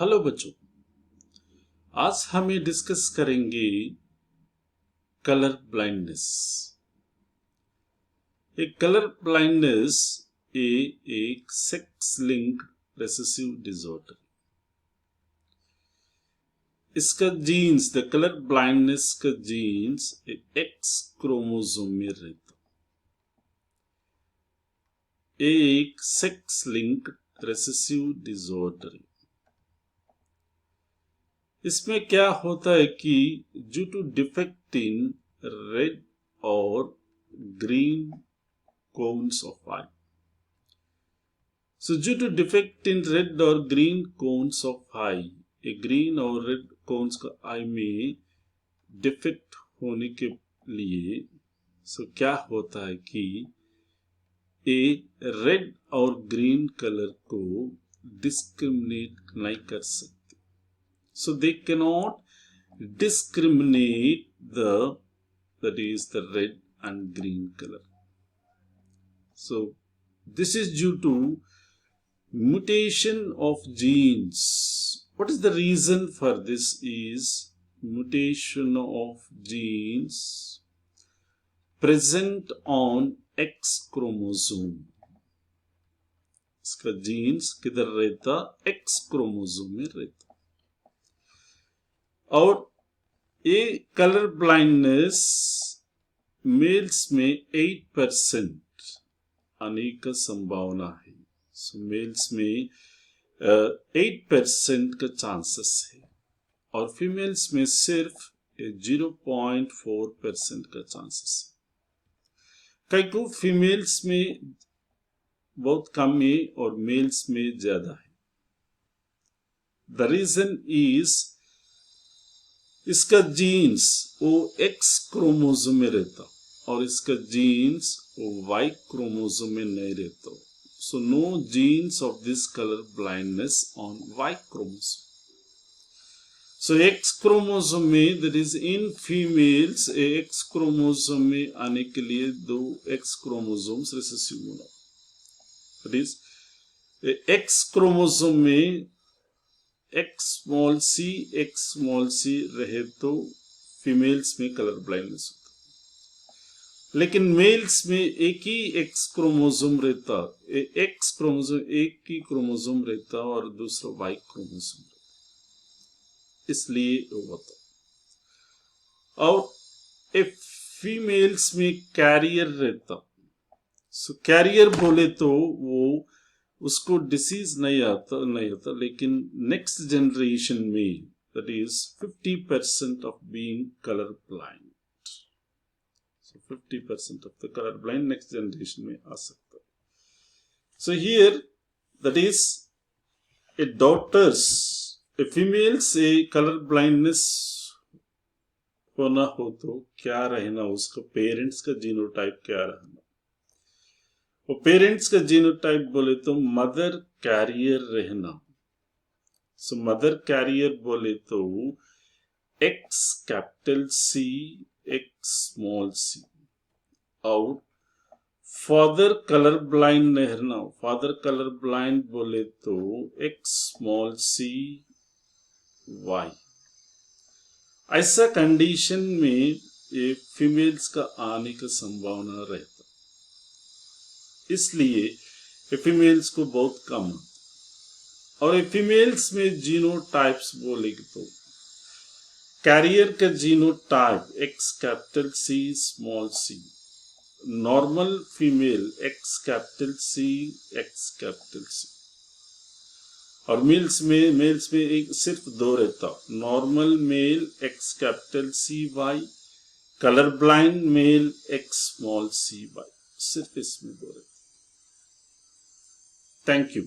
Hello बच्चों, आज हम ये डिस्कस करेंगे कलर ब्लाइंडनेस। एक कलर ब्लाइंडनेस एक सेक्स लिंक्ड रेसेसिव डिसऑर्डर। इसका जीन्स, द कलर ब्लाइंडनेस का जीन्स एक्स क्रोमोसोम में रहता। एक सेक्स लिंक्ड रेसेसिव डिसऑर्डर। इसमें क्या होता है कि due to defect in red और green cones of eye, so due to defect in red और green cones of eye, ये green और red cones का आई में डिफेक्ट होने के लिए क्या होता है कि ये रेड और ग्रीन कलर को डिस्क्रिमिनेट नहीं कर सकते। So they cannot discriminate that is the red and green color. So this is due to mutation of genes. What is the reason for this? Is mutation of genes present on X chromosome. इसका jeans किधर रहता? X chromosome में रहता। और ये colour blindness mails में 8% आने का संभावना है। सो मेल्स में 8% का चांसेस है और फीमेल्स में सिर्फ 0.4% का चांसेस है। कई को फीमेल्स में बहुत कम है और मेल्स में ज्यादा है। द रीजन इज इसका जीन्स वो एक्स क्रोमोसोम में रहता और इसका जीन्स वो वाई क्रोमोसोम में नहीं रहता। So no genes of this colour blindness on Y chromosome. So X chromosome में, that is in females, X chromosome में आने के लिए 2 एक्स क्रोमोसोम्स रिसेसिव होना। दैट इज एक्स क्रोमोसोम में एक्स स्मॉल सी रहे तो फीमेल्स में कलर ब्लाइंडनेस होता। लेकिन मेल्स में एक ही एक्स क्रोमोसोम रहता, एक्स क्रोमोसोम एक ही क्रोमोसोम रहता और दूसरा वाई क्रोमोसोम रहता, इसलिए होता। और फीमेल्स में कैरियर रहता। सो कैरियर बोले तो वो उसको डिसीज नहीं आता, लेकिन नेक्स्ट जनरेशन में that is 50% of being colour blind. So 50% of the colour blind next generation में आ सकता है। So here that is a daughters, a female से कलर ब्लाइंडनेस होना हो तो क्या रहना, उसका पेरेंट्स का जीनोटाइप क्या रहना। वो पेरेंट्स का जीनोटाइप बोले तो मदर कैरियर रहना। सो मदर कैरियर बोले तो X capital C X small C. और फादर कलर ब्लाइंड रहना, फादर कलर ब्लाइंड बोले तो एक्स स्मॉल सी वाई। ऐसा कंडीशन में ये फीमेल्स का आने का संभावना रहता, इसलिए फीमेल्स को बहुत कम। और फीमेल्स में जीनोटाइप्स बोले तो कैरियर का genotype X capital C small C, normal female X capital C X capital C. और मेल्स में एक सिर्फ 2 रहता, normal male X capital C Y, colour blind male X small C Y, सिर्फ इसमें 2 रहता। Thank you.